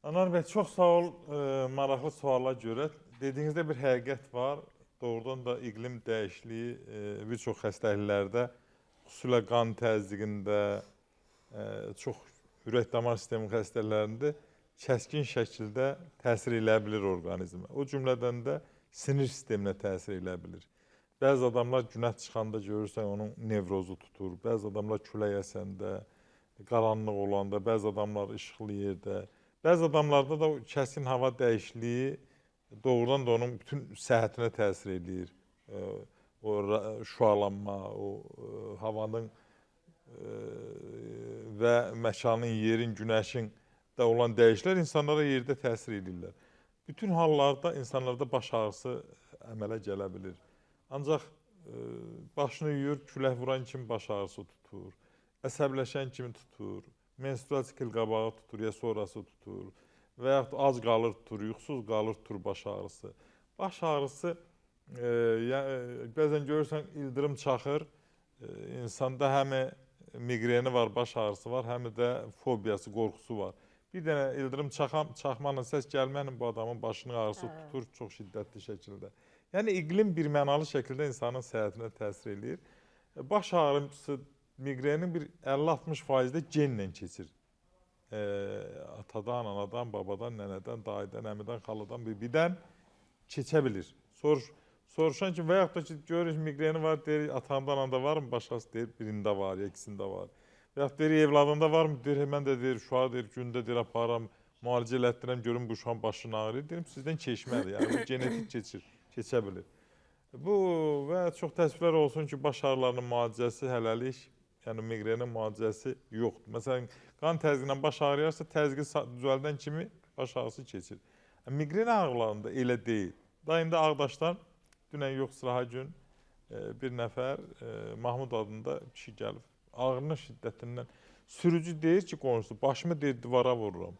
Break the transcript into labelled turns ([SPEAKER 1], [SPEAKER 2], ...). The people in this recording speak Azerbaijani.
[SPEAKER 1] Anar bəy, çox sağ ol maraqlı suala görə. Dediyinizdə bir həqiqət var. Doğrudan da iqlim dəyişikliyi bir çox xəstəliklərdə, xüsusilə qan təzyiqində, çox ürək-damar sistemi xəstəliklərində kəskin şəkildə təsir eləyə bilir orqanizmə. O cümlədən də sinir sisteminə təsir eləyə bilir. Bəzi adamlar günəş çıxanda görürsən, onun nevrozu tutur. Bəzi adamlar külək əsəndə, qaranlıq olanda, bəzi adamlar işıqlı yerdə. Bəzi adamlarda da kəskin hava dəyişikliyi doğrudan da onun bütün səhhətinə təsir edir. O şüalanma, o havanın və məkanın, yerin, günəşin də olan dəyişikliklər insanlara yerdə təsir edirlər. Bütün hallarda insanlarda baş ağrısı əmələ gələ bilir. Ancaq başını yuyur, külək vuran kimi baş ağrısı tutur, əsəbləşən kimi tutur, menstrual sikl qabağı tutur, ya sonrası tutur və yaxud ac qalır tutur, yuxusuz qalır tutur baş ağrısı. Baş ağrısı, bəzən görürsən, ildırım çaxır, insanda həm miqreni var, baş ağrısı var, həm də fobiyası, qorxusu var. Bir dənə ildırım çaxmanla səs gəlməklə bu adamın başının ağrısı tutur çox şiddətli şəkildə. Yəni, iqlim bir mənalı şəkildə insanın səhhətinə təsir edir. Baş ağrısı, miqrenin bir 50-60% genlə keçir. Atadan, anadan, babadan, nənədən, dayıdan, əmidən, xaladan, bibidən keçə bilir. Soruşan ki, və yaxud da ki, görürük, miqreni var, deyir, atamda, ananda var mı? Başqası deyir, birində var, ya ikisində var. Və yaxud deyir, evladında var mı? Deyir, mən də deyir, uşağı deyir, gündə deyir, aparam, müalicə elətdirəm, görüm bu uşağın başını ağrıyır. Deyim, sizdən keçməli, yəni bu genetik keçə bilir. Bu və çox təəssüflər olsun ki, baş ağrılarının müalicəsi hələlik, yəni miqrenin müalicəsi yoxdur. Məsələn, qan təzyiqindən baş ağrıyarsa, təzyiqi düzəldən kimi baş ağrısı keçir. Miqren ağrılarında elə deyil. Da indi Ağdaşdan dünən yox, sıraha gün bir nəfər Mahmud adında kişi gəlib. Ağrının şiddətindən sürücü deyir ki, qonşusu, başımı deyir, divara vururam.